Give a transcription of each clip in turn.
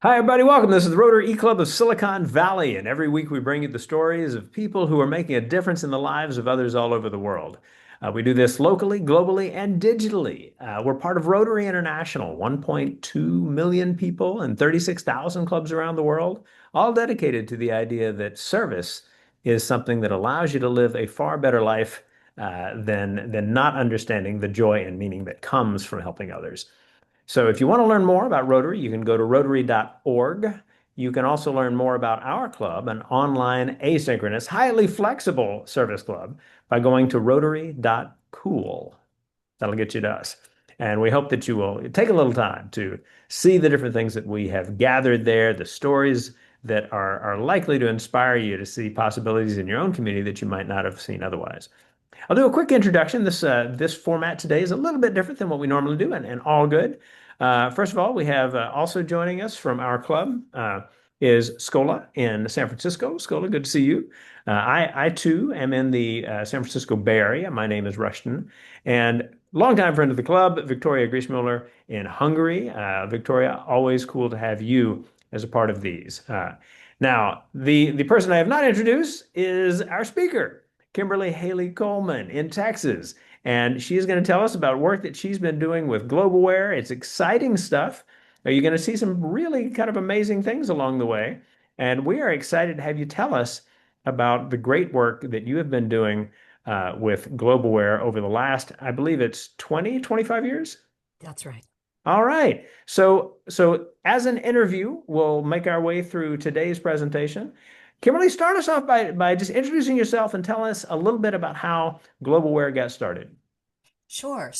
Hi, everybody. Welcome. This is the Rotary E-Club of Silicon Valley, and every week we bring you the stories of people who are making a difference in the lives of others all over the world. We do this locally, globally, and digitally. We're part of Rotary International, 1.2 million people and 36,000 clubs around the world, all dedicated to the idea that service is something that allows you to live a far better life than not understanding the joy and meaning that comes from helping others. So if you want to learn more about Rotary, you can go to rotary.org. You can also learn more about our club, an online asynchronous, highly flexible service club, by going to rotary.cool. That'll get you to us. And we hope that you will take a little time to see the different things that we have gathered there, the stories that are likely to inspire you to see possibilities in your own community that you might not have seen otherwise. I'll do a quick introduction. This format today is a little bit different than what we normally do, and all good. First of all, we have also joining us from our club is Scola in San Francisco. Scola, good to see you. I too am in the San Francisco Bay Area. My name is Rushton, and longtime friend of the club, Victoria Griesmüller in Hungary. Victoria, always cool to have you as a part of these. Now, the person I have not introduced is our speaker. Kimberly Haley-Coleman in Texas. And she's going to tell us about work that she's been doing with Globalware. It's exciting stuff. You're going to see some really kind of amazing things along the way. And we are excited to have you tell us about the great work that you have been doing with Globalware over the last, I believe it's 20, 25 years. That's right. All right. So as an interview, we'll make our way through today's presentation. Kimberly, start us off by just introducing yourself and tell us a little bit about how Globalware got started. Sure.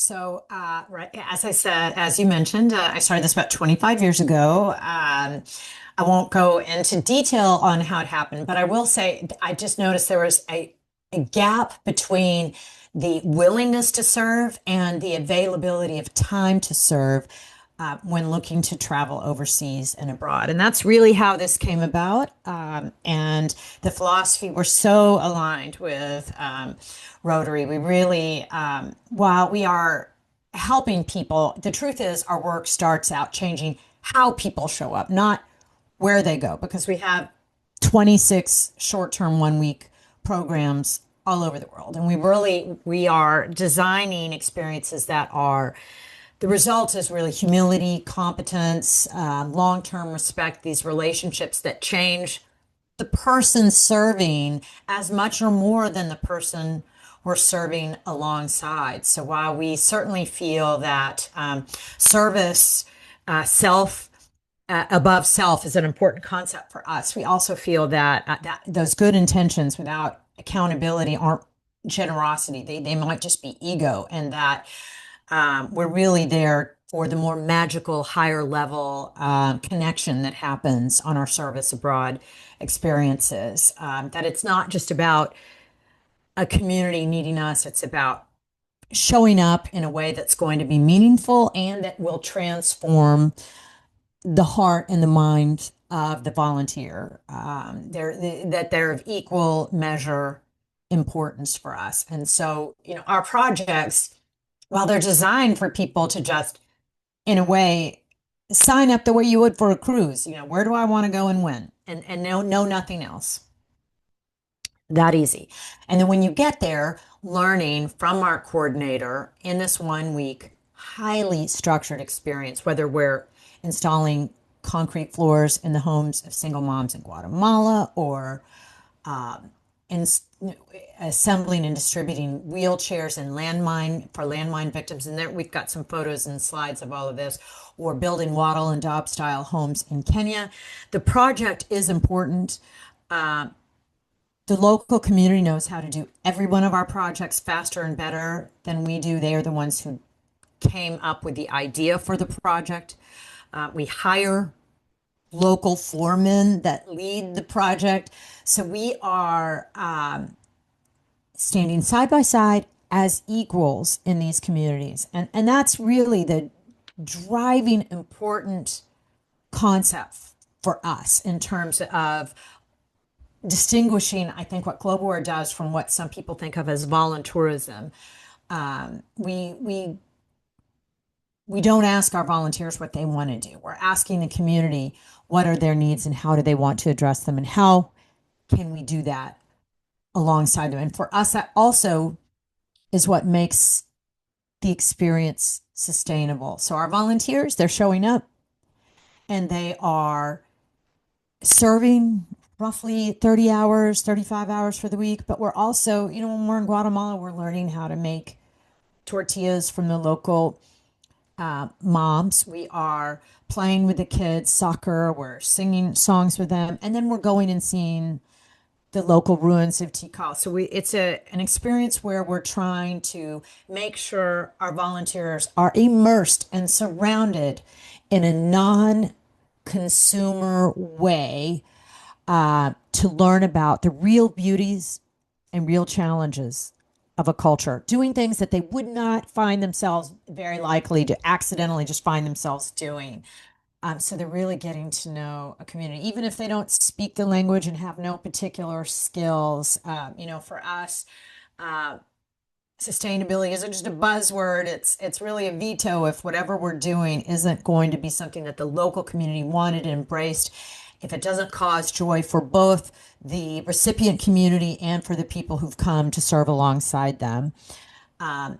Right, as I said, as you mentioned, I started this about 25 years ago. I won't go into detail on how it happened, but I will say I just noticed there was a gap between the willingness to serve and the availability of time to serve when looking to travel overseas and abroad. And that's really how this came about. And the philosophy, we're so aligned with Rotary. We really, while we are helping people, the truth is our work starts out changing how people show up, not where they go, because we have 26 short-term 1 week programs all over the world. And we are designing experiences that are the result is really humility, competence, long-term respect, these relationships that change the person serving as much or more than the person we're serving alongside. So while we certainly feel that service, self, above self is an important concept for us, we also feel that those good intentions without accountability aren't generosity. They might just be ego, and that we're really there for the more magical, higher level connection that happens on our service abroad experiences. That it's not just about a community needing us, it's about showing up in a way that's going to be meaningful and that will transform the heart and the mind of the volunteer. That they're of equal measure importance for us. And so, our projects, while they're designed for people to just, in a way, sign up the way you would for a cruise, where do I want to go and when? And know nothing else. That easy. And then when you get there, learning from our coordinator in this 1 week, highly structured experience, whether we're installing concrete floors in the homes of single moms in Guatemala or in assembling and distributing wheelchairs and landmine victims. And there we've got some photos and slides of all of this, or building wattle and daub style homes in Kenya. The project is important. The local community knows how to do every one of our projects faster and better than we do. They are the ones who came up with the idea for the project. We hire local foremen that lead the project. So we are standing side by side as equals in these communities. And that's really the driving important concept for us in terms of distinguishing, I think, what Globalware does from what some people think of as voluntourism. We we don't ask our volunteers what they want to do. We're asking the community what are their needs and how do they want to address them and how can we do that alongside them. And for us, that also is what makes the experience sustainable. So our volunteers, they're showing up and they are serving roughly 30 hours, 35 hours for the week. But we're also, when we're in Guatemala, we're learning how to make tortillas from the local moms. We are playing with the kids, soccer, we're singing songs with them, and then we're going and seeing the local ruins of Tikal. So it's an experience where we're trying to make sure our volunteers are immersed and surrounded in a non-consumer way to learn about the real beauties and real challenges of a culture, doing things that they would not find themselves very likely to accidentally just find themselves doing. So they're really getting to know a community, even if they don't speak the language and have no particular skills. For us, uh, sustainability isn't just a buzzword. It's really a veto if whatever we're doing isn't going to be something that the local community wanted and embraced. If it doesn't cause joy for both the recipient community and for the people who've come to serve alongside them. And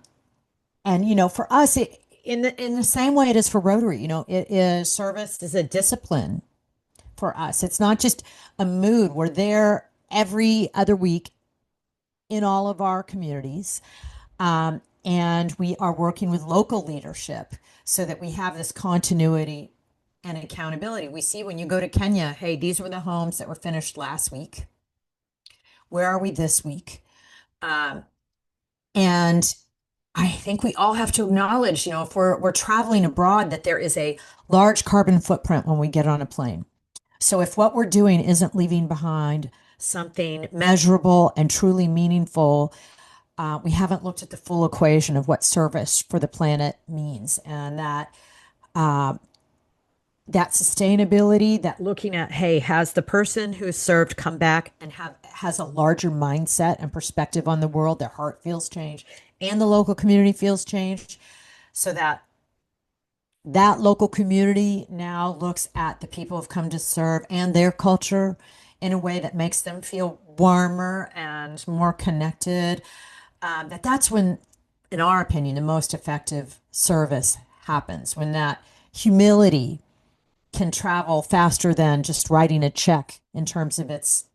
for us, in the same way it is for Rotary, it is service is a discipline for us. It's not just a mood. We're there every other week in all of our communities. And we are working with local leadership so that we have this continuity and accountability. We see when you go to Kenya, hey, these were the homes that were finished last week. Where are we this week? And I think we all have to acknowledge, if we're traveling abroad, that there is a large carbon footprint when we get on a plane. So if what we're doing isn't leaving behind something measurable and truly meaningful, we haven't looked at the full equation of what service for the planet means, and that sustainability, that looking at, hey, has the person who's served come back and has a larger mindset and perspective on the world, their heart feels changed, and the local community feels changed, so that local community now looks at the people who've come to serve and their culture in a way that makes them feel warmer and more connected. That's when, in our opinion, the most effective service happens, when that humility can travel faster than just writing a check in terms of its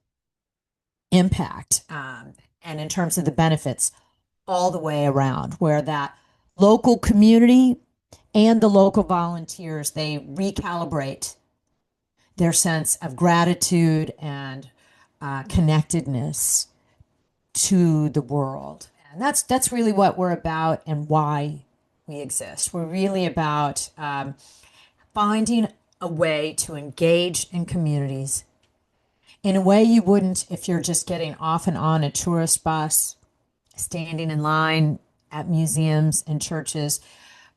impact, and in terms of the benefits all the way around, where that local community and the local volunteers, they recalibrate their sense of gratitude and connectedness to the world. And that's really what we're about and why we exist. We're really about finding a way to engage in communities in a way you wouldn't if you're just getting off and on a tourist bus, standing in line at museums and churches,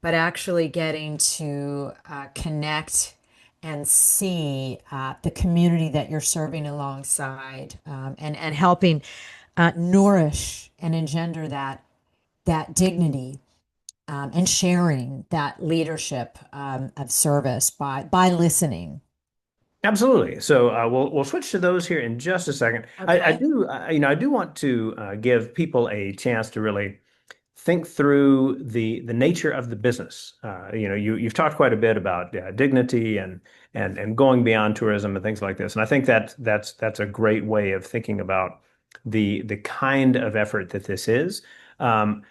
but actually getting to connect and see the community that you're serving alongside, and helping nourish and engender that dignity, and sharing that leadership of service by listening. Absolutely. So we'll switch to those here in just a second. I Okay. do I do want to give people a chance to really think through the nature of the business. You've talked quite a bit about dignity and going beyond tourism and things like this, and I think that's a great way of thinking about the kind of effort that this is. Um,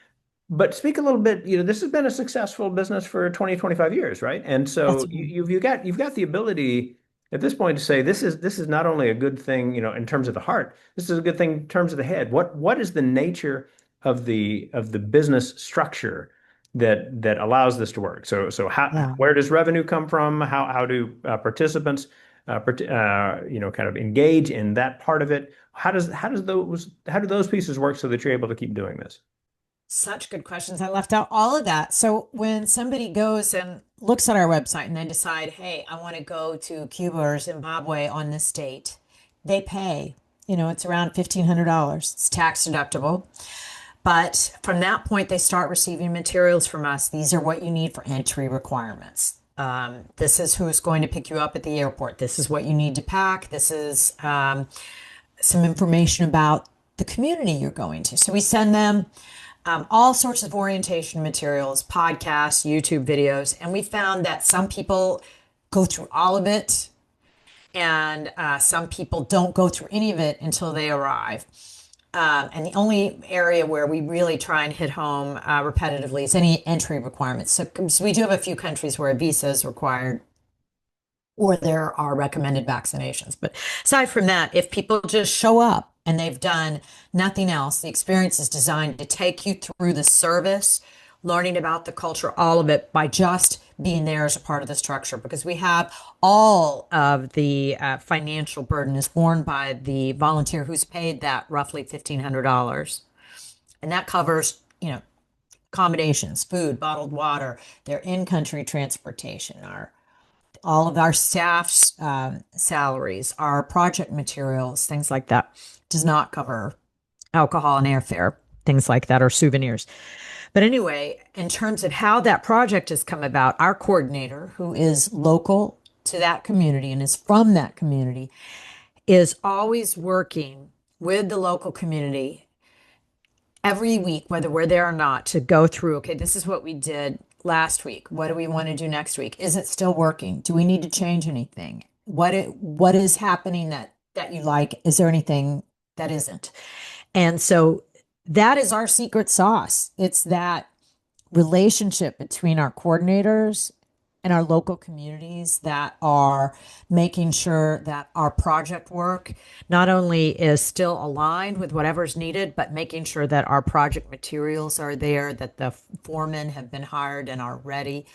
but speak a little bit, this has been a successful business for 20, 25 years, right? And That's so you've got the ability at this point to say this is not only a good thing, in terms of the heart, this is a good thing in terms of the head. What is the nature of the business structure that allows this to work? So yeah. where does revenue come from? How do participants kind of engage in that part of it? How do those pieces work so that you're able to keep doing this? Such good questions. I left out all of that. So when somebody goes and looks at our website and they decide, hey, I want to go to Cuba or Zimbabwe on this date, they pay. It's around $1,500. It's tax deductible. But from that point, they start receiving materials from us. These are what you need for entry requirements. This is who's going to pick you up at the airport. This is what you need to pack. This is some information about the community you're going to. So we send them all sorts of orientation materials, podcasts, YouTube videos, and we found that some people go through all of it, and some people don't go through any of it until they arrive. And the only area where we really try and hit home repetitively is any entry requirements. So we do have a few countries where a visa is required or there are recommended vaccinations. But aside from that, if people just show up and they've done nothing else, the experience is designed to take you through the service, learning about the culture, all of it by just being there as a part of the structure, because we have all of the financial burden is borne by the volunteer who's paid that roughly $1,500. And that covers, accommodations, food, bottled water, their in-country transportation, all of our staff's salaries, our project materials, things like that. Does not cover alcohol and airfare, things like that, or souvenirs. But anyway, in terms of how that project has come about, our coordinator, who is local to that community and is from that community, is always working with the local community every week, whether we're there or not, to go through, okay, this is what we did last week. What do we want to do next week? Is it still working? Do we need to change anything? What is happening that you like? Is there anything that isn't? And so that is our secret sauce. It's that relationship between our coordinators and our local communities that are making sure that our project work not only is still aligned with whatever's needed, but making sure that our project materials are there, that the foremen have been hired and are ready,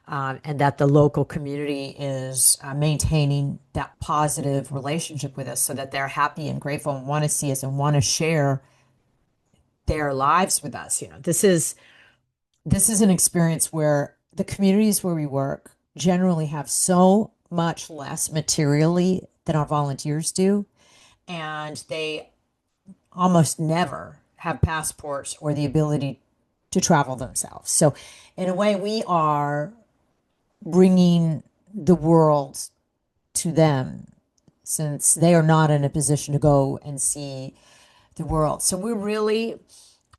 and that the local community is maintaining that positive relationship with us so that they're happy and grateful and want to see us and want to share their lives with us. This is an experience where the communities where we work generally have so much less materially than our volunteers do, and they almost never have passports or the ability to travel themselves. So in a way, we are bringing the world to them since they are not in a position to go and see the world. So we're really,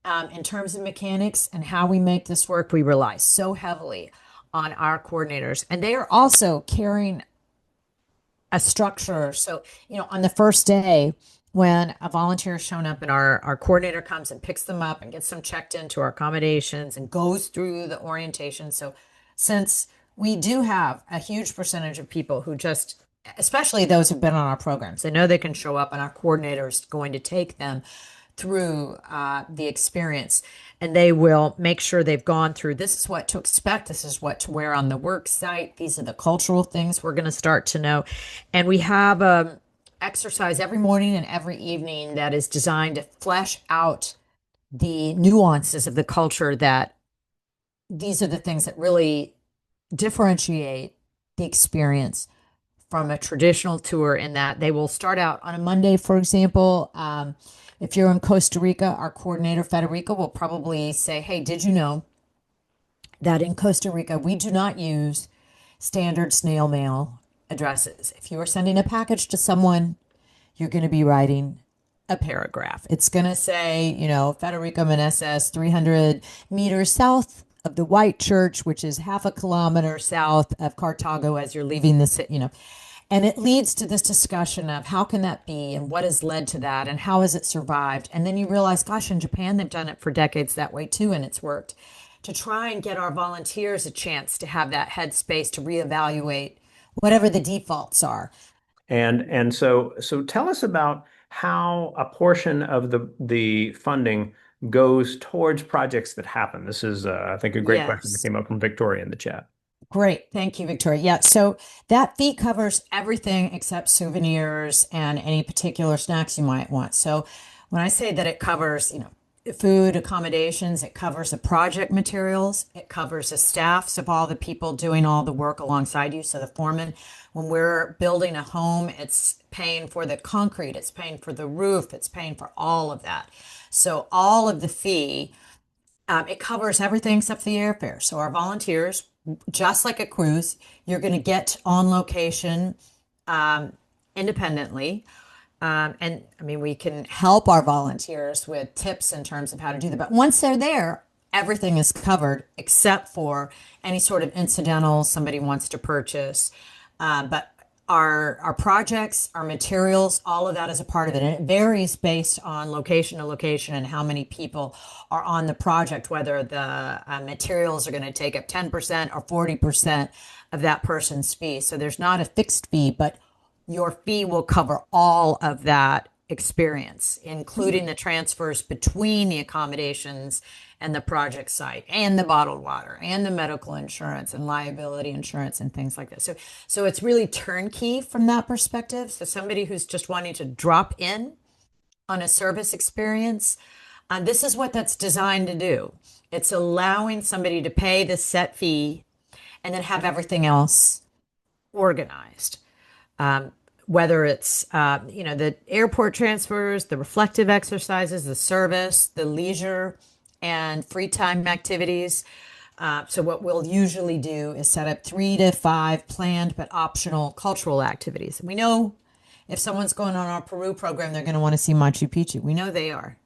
in terms of mechanics and how we make this work, we rely so heavily on our coordinators. And they are also carrying a structure. So, on the first day, when a volunteer is shown up and our coordinator comes and picks them up and gets them checked into our accommodations and goes through the orientation. So since we do have a huge percentage of people who just, especially those who've been on our programs, they know they can show up and our coordinator is going to take them through the experience, and they will make sure they've gone through, this is what to expect, this is what to wear on the work site, these are the cultural things we're going to start to know. And we have a exercise every morning and every evening that is designed to flesh out the nuances of the culture, that these are the things that really differentiate the experience from a traditional tour, in that they will start out on a Monday, for example. If you're in Costa Rica, our coordinator, Federica, will probably say, hey, did you know that in Costa Rica, we do not use standard snail mail addresses? If you are sending a package to someone, you're going to be writing a paragraph. It's going to say, Federica Meneses, 300 meters south of the White Church, which is half a kilometer south of Cartago as you're leaving the city, And it leads to this discussion of how can that be and what has led to that and how has it survived? And then you realize, gosh, in Japan, they've done it for decades that way too, and it's worked. To try and get our volunteers a chance to have that headspace to reevaluate whatever the defaults are. So tell us about how a portion of the funding goes towards projects that happen. This is, I think, a great question that Yes. came up from Victoria in the chat. Great. Thank you, Victoria. Yeah. So that fee covers everything except souvenirs and any particular snacks you might want. So when I say that it covers, food, accommodations. It covers the project materials. It covers the staffs of all the people doing all the work alongside you. So the foreman, when we're building a home, it's paying for the concrete, it's paying for the roof, it's paying for all of that. So all of the fee, it covers everything except the airfare. So our volunteers, just like a cruise, you're going to get on location independently. And I mean, we can help our volunteers with tips in terms of how to do that. But once they're there, everything is covered except for any sort of incidental somebody wants to purchase. But our projects, our materials, all of that is a part of it. And it varies based on location to location and how many people are on the project, whether the materials are going to take up 10% or 40% of that person's fee. So there's not a fixed fee, but your fee will cover all of that experience, including the transfers between the accommodations and the project site and the bottled water and the medical insurance and liability insurance and things like that. So it's really turnkey from that perspective. So somebody who's just wanting to drop in on a service experience, this is what that's designed to do. It's allowing somebody to pay the set fee and then have everything else organized. Whether it's the airport transfers, the reflective exercises, the service, the leisure and free time activities. So what we'll usually do is set up 3 to 5 planned but optional cultural activities. We know if someone's going on our Peru program, they're going to want to see Machu Picchu. We know they are.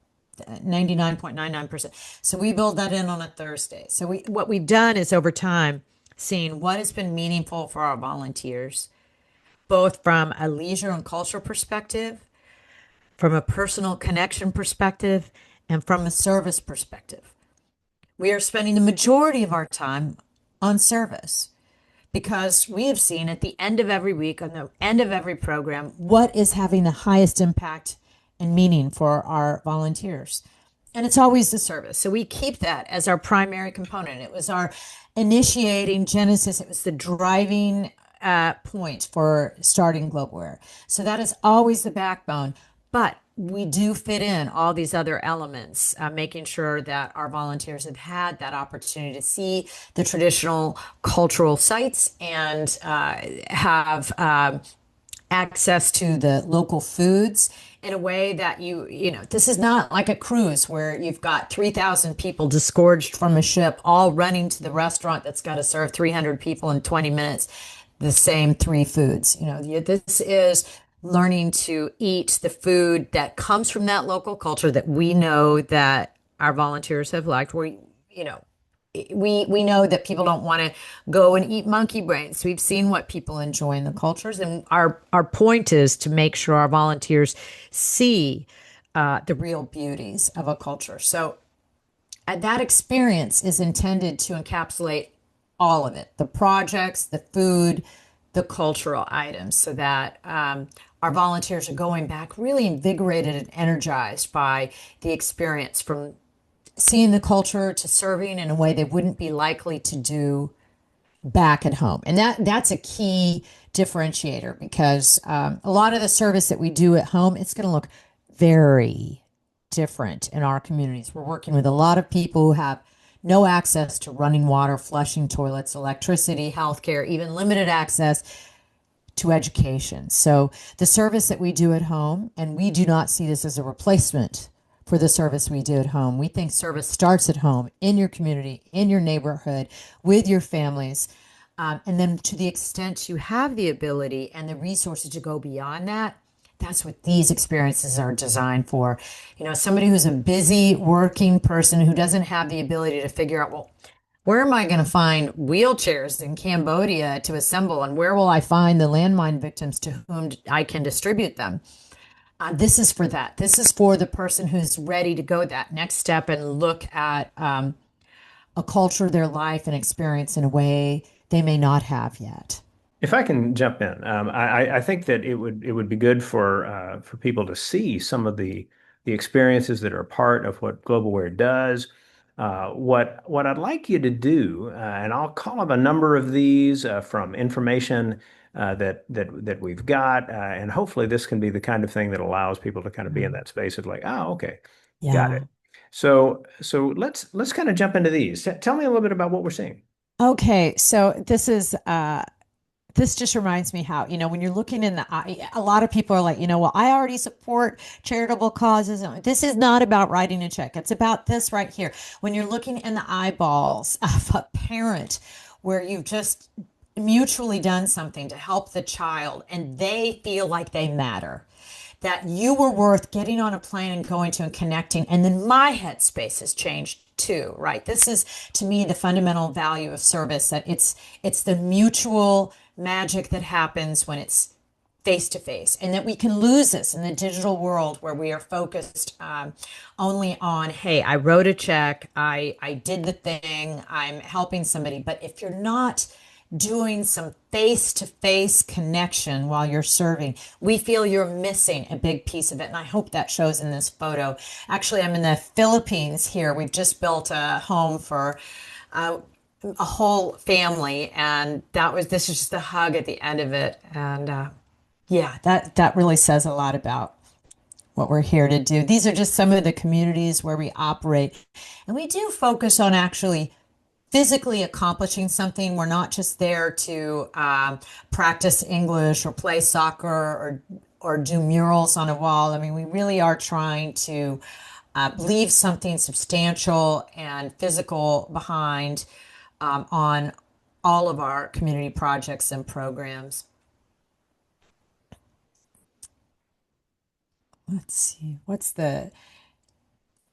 99.99%. So we build that in on a Thursday. So what we've done is over time seen what has been meaningful for our volunteers, both from a leisure and cultural perspective, from a personal connection perspective, and from a service perspective. We are spending the majority of our time on service because we have seen at the end of every week, on the end of every program, what is having the highest impact and meaning for our volunteers. And it's always the service. So we keep that as our primary component. It was our initiating genesis. It was the driving point for starting Globeware. So that is always the backbone. But we do fit in all these other elements, making sure that our volunteers have had that opportunity to see the traditional cultural sites and have access to the local foods in a way that this is not like a cruise where you've got 3,000 people disgorged from a ship all running to the restaurant that's got to serve 300 people in 20 minutes the same 3 foods. This is learning to eat the food that comes from that local culture that we know that our volunteers have liked. We know that people don't want to go and eat monkey brains. We've seen what people enjoy in the cultures, and our point is to make sure our volunteers see the real beauties of a culture. So that experience is intended to encapsulate all of it, the projects, the food, the cultural items, so that our volunteers are going back really invigorated and energized by the experience, from seeing the culture to serving in a way they wouldn't be likely to do back at home. And that's a key differentiator, because a lot of the service that we do at home, it's going to look very different in our communities. We're working with a lot of people who have no access to running water, flushing toilets, electricity, healthcare, even limited access to education. So the service that we do at home, and we do not see this as a replacement for the service we do at home. We think service starts at home, in your community, in your neighborhood, with your families. And then to the extent you have the ability and the resources to go beyond that, that's what these experiences are designed for. Somebody who's a busy working person who doesn't have the ability to figure out, well, where am I going to find wheelchairs in Cambodia to assemble? And where will I find the landmine victims to whom I can distribute them? This is for that. This is for the person who's ready to go that next step and look at a culture, their life and experience in a way they may not have yet. If I can jump in, I think that it would be good for people to see some of the experiences that are part of what Globalware does. What I'd like you to do, and I'll call up a number of these from information that we've got, and hopefully this can be the kind of thing that allows people to kind of be in that space of like, oh, okay, got Yeah. it. So let's kind of jump into these. Tell me a little bit about what we're seeing. Okay, so this just reminds me how, when you're looking in the eye, a lot of people are like, well, I already support charitable causes. This is not about writing a check. It's about this right here. When you're looking in the eyeballs of a parent where you've just mutually done something to help the child and they feel like they matter, that you were worth getting on a plane and going to and connecting. And then my headspace has changed too, right? This is to me the fundamental value of service, that it's the mutual magic that happens when it's face to face, and that we can lose this in the digital world where we are focused only on, hey, I wrote a check, I did the thing, I'm helping somebody. But if you're not doing some face to face connection while you're serving, we feel you're missing a big piece of it. And I hope that shows in this photo. Actually, I'm in the Philippines here. We've just built a home for a whole family, and this is just a hug at the end of it. And yeah, that really says a lot about what we're here to do. These are just some of the communities where we operate, and we do focus on actually physically accomplishing something. We're not just there to practice English or play soccer or do murals on a wall. I mean, we really are trying to leave something substantial and physical behind on all of our community projects and programs. Let's see,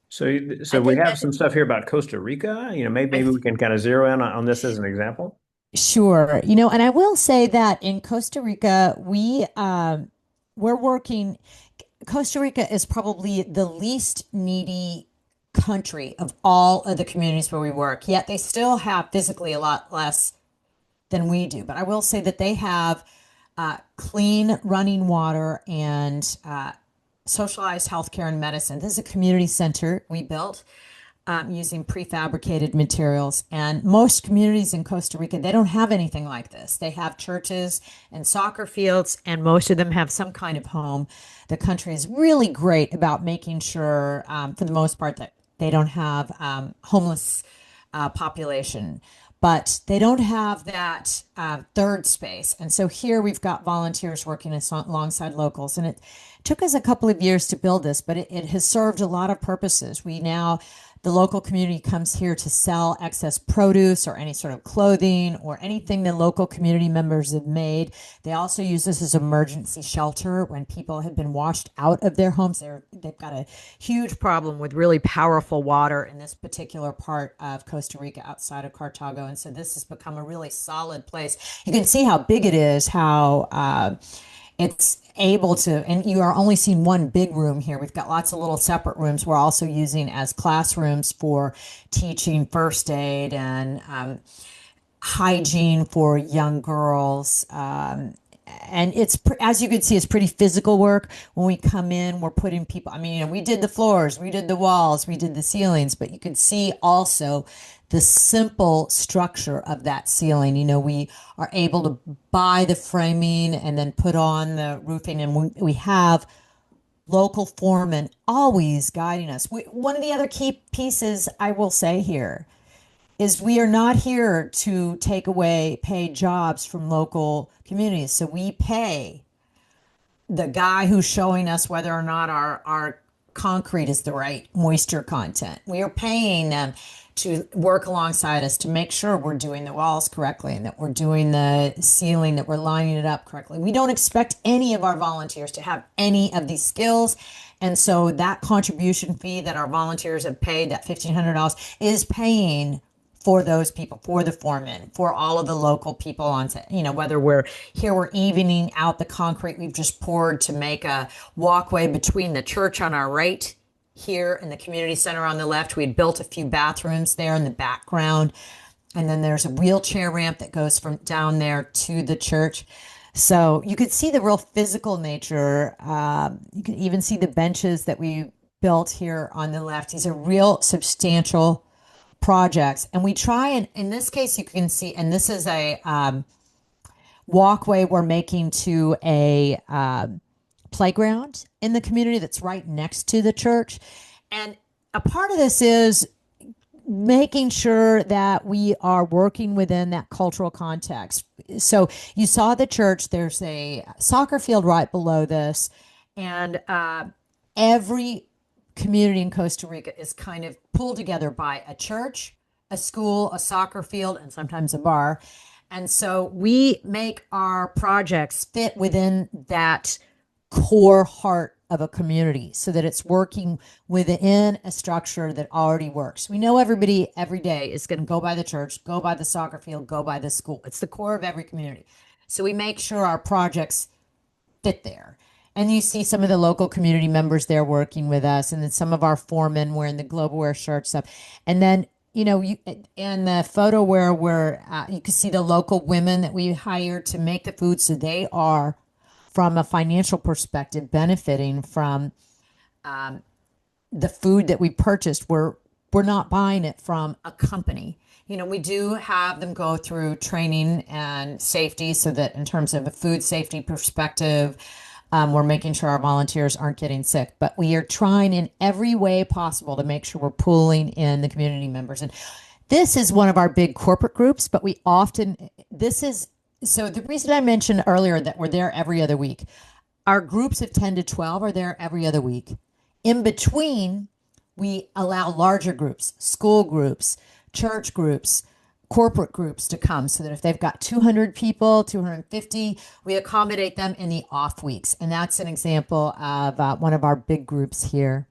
So I we think have that, some stuff here about Costa Rica. Maybe we can kind of zero in on this as an example. sure. And I will say that in Costa Rica, we're working. Costa Rica is probably the least needy country of all of the communities where we work, yet they still have physically a lot less than we do. But I will say that they have clean running water and socialized healthcare and medicine. This is a community center we built using prefabricated materials. And most communities in Costa Rica, they don't have anything like this. They have churches and soccer fields, and most of them have some kind of home. The country is really great about making sure, for the most part, that they don't have homeless population. But they don't have that third space. And so here we've got volunteers working alongside locals. And it took us a couple of years to build this, but it has served a lot of purposes. The local community comes here to sell excess produce or any sort of clothing or anything the local community members have made. They also use this as emergency shelter when people have been washed out of their homes. They've got a huge problem with really powerful water in this particular part of Costa Rica outside of Cartago. And so this has become a really solid place. You can see how big it is, how it's able to, and you are only seeing one big room here. We've got lots of little separate rooms we're also using as classrooms for teaching first aid and hygiene for young girls. And as you can see, it's pretty physical work. When we come in, we're putting people, I mean, we did the floors, we did the walls, we did the ceilings, but you can see also the simple structure of that ceiling. We are able to buy the framing and then put on the roofing, and we have local foremen always guiding us. One of the other key pieces I will say here is we are not here to take away paid jobs from local communities. So we pay the guy who's showing us whether or not our concrete is the right moisture content. We are paying them to work alongside us to make sure we're doing the walls correctly and that we're doing the ceiling, that we're lining it up correctly. We don't expect any of our volunteers to have any of these skills. And so that contribution fee that our volunteers have paid, that $1,500, is paying for those people, for the foremen, for all of the local people on set. Whether we're evening out the concrete we've just poured to make a walkway between the church on our right here and the community center on the left. We had built a few bathrooms there in the background. And then there's a wheelchair ramp that goes from down there to the church. So you could see the real physical nature. You can even see the benches that we built here on the left. These are real substantial projects. And we try, and in this case, you can see, and this is a walkway we're making to a playground in the community that's right next to the church. And a part of this is making sure that we are working within that cultural context. So you saw the church, there's a soccer field right below this, and every community in Costa Rica is kind of pulled together by a church, a school, a soccer field, and sometimes a bar. And so we make our projects fit within that core heart of a community so that it's working within a structure that already works. We know everybody every day is going to go by the church, go by the soccer field, go by the school. It's the core of every community. So we make sure our projects fit there. And you see some of the local community members there working with us, and then some of our foremen wearing the Globeware shirt stuff. And then, you in the photo where you can see the local women that we hire to make the food, so they are, from a financial perspective, benefiting from the food that we purchased. We're not buying it from a company. We do have them go through training and safety so that in terms of a food safety perspective, we're making sure our volunteers aren't getting sick. But we are trying in every way possible to make sure we're pulling in the community members. And this is one of our big corporate groups, but so the reason I mentioned earlier that we're there every other week, our groups of 10 to 12 are there every other week. In between, we allow larger groups, school groups, church groups, corporate groups to come so that if they've got 200 people, 250, we accommodate them in the off weeks. And that's an example of one of our big groups here.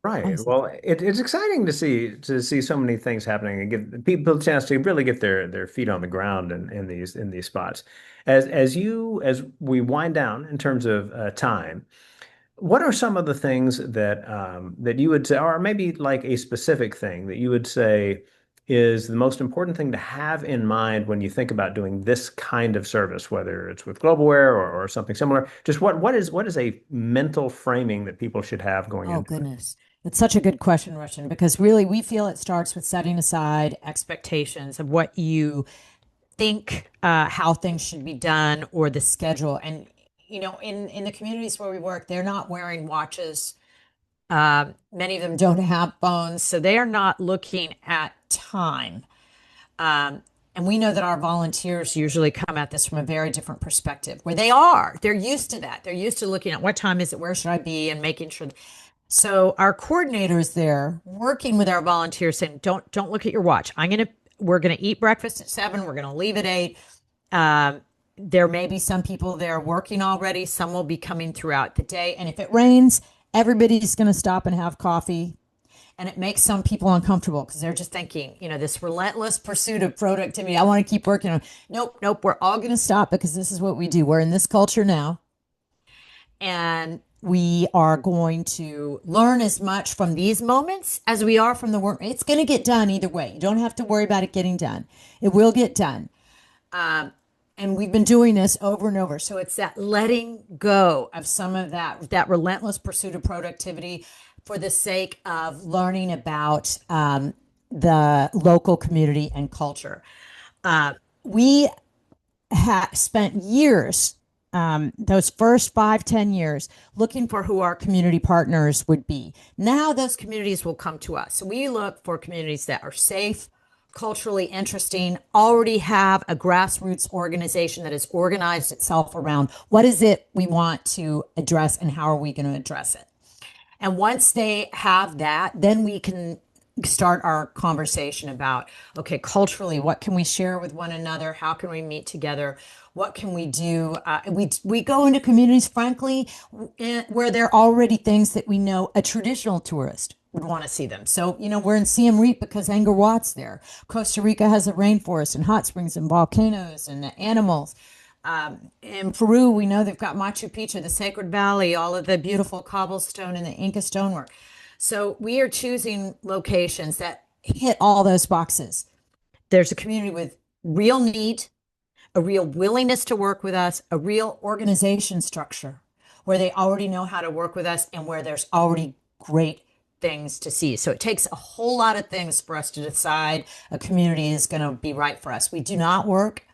Right. Well, it's exciting to see so many things happening and give people a chance to really get their feet on the ground in these spots. As we wind down in terms of time, what are some of the things that you would say, or maybe like a specific thing that you would say is the most important thing to have in mind when you think about doing this kind of service, whether it's with Globalware or something similar? Just what is a mental framing that people should have going Oh, into it? goodness. It's such a good question, Russian, because really we feel it starts with setting aside expectations of what you think how things should be done or the schedule. And, in the communities where we work, they're not wearing watches. Many of them don't have phones, so they are not looking at time. And we know that our volunteers usually come at this from a very different perspective, where they're used to that. They're used to looking at what time is it, where should I be, and making sure. So our coordinators there working with our volunteers saying, don't look at your watch. We're gonna eat breakfast at 7. We're gonna leave at 8. There may be some people there working already. Some will be coming throughout the day. And if it rains, everybody's going to stop and have coffee. And it makes some people uncomfortable because they're just thinking, this relentless pursuit of productivity. I want to keep working on. Nope. We're all going to stop because this is what we do. We're in this culture now. And we are going to learn as much from these moments as we are from the work. It's going to get done either way. You don't have to worry about it getting done. It will get done. And we've been doing this over and over. So it's that letting go of some of that relentless pursuit of productivity for the sake of learning about the local community and culture. We have spent years, those first 5, 10 years, looking for who our community partners would be. Now those communities will come to us. So we look for communities that are safe, culturally interesting, already have a grassroots organization that has organized itself around what is it we want to address and how are we going to address it. And once they have that, then we can start our conversation about, okay, culturally, what can we share with one another? How can we meet together? What can we do? We go into communities, frankly, where there are already things that we know a traditional tourist would want to see them. So, we're in Siem Reap because Angkor Wat's there. Costa Rica has a rainforest and hot springs and volcanoes and animals. In Peru, we know they've got Machu Picchu, the Sacred Valley, all of the beautiful cobblestone and the Inca stonework. So we are choosing locations that hit all those boxes. There's a community with real need, a real willingness to work with us, a real organization structure where they already know how to work with us and where there's already great things to see. So it takes a whole lot of things for us to decide a community is going to be right for us. We do not work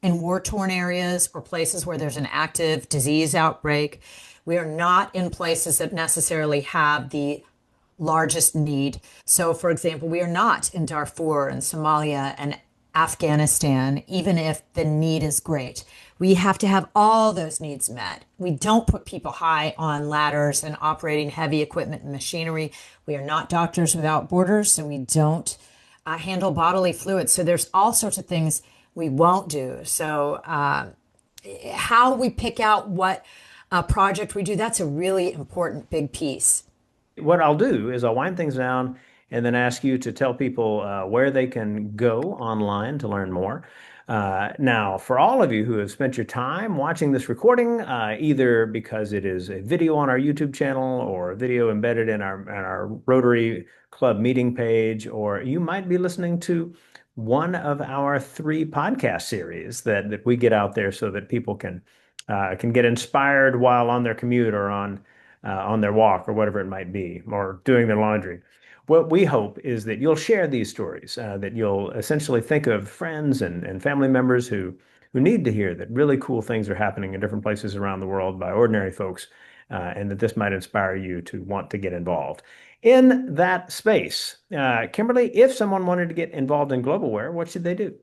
in war-torn areas or places where there's an active disease outbreak. We are not in places that necessarily have the largest need. So, for example, we are not in Darfur and Somalia and Afghanistan, even if the need is great. We have to have all those needs met. We don't put people high on ladders and operating heavy equipment and machinery. We are not Doctors Without Borders, so we don't handle bodily fluids. So there's all sorts of things we won't do. So how we pick out what project we do, that's a really important big piece. What I'll do is I'll wind things down and then ask you to tell people where they can go online to learn more. Now, for all of you who have spent your time watching this recording, either because it is a video on our YouTube channel or a video embedded in our Rotary Club meeting page, or you might be listening to one of our 3 podcast series that we get out there so that people can get inspired while on their commute or on their walk or whatever it might be, or doing their laundry. What we hope is that you'll share these stories, that you'll essentially think of friends and family members who need to hear that really cool things are happening in different places around the world by ordinary folks, and that this might inspire you to want to get involved. In that space, Kimberly, if someone wanted to get involved in Globalware, what should they do?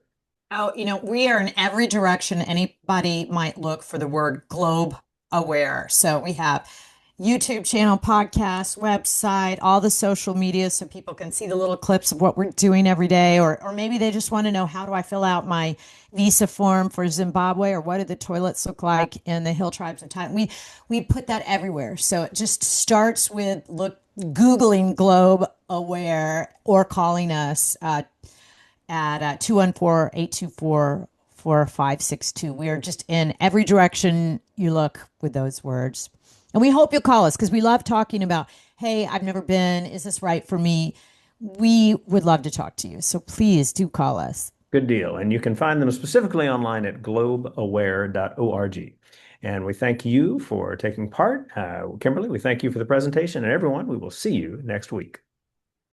Oh, we are in every direction anybody might look for the word globe aware. So we have YouTube channel, podcast, website, all the social media so people can see the little clips of what we're doing every day. Or maybe they just want to know, how do I fill out my visa form for Zimbabwe, or what do the toilets look like in the hill tribes of Thailand? We put that everywhere. So it just starts with Googling globe aware or calling us at 214-824-4562. We are just in every direction you look with those words. And we hope you'll call us because we love talking about, hey, I've never been. Is this right for me? We would love to talk to you. So please do call us. Good deal. And you can find them specifically online at globeaware.org. And we thank you for taking part. Kimberly, we thank you for the presentation. And everyone, we will see you next week.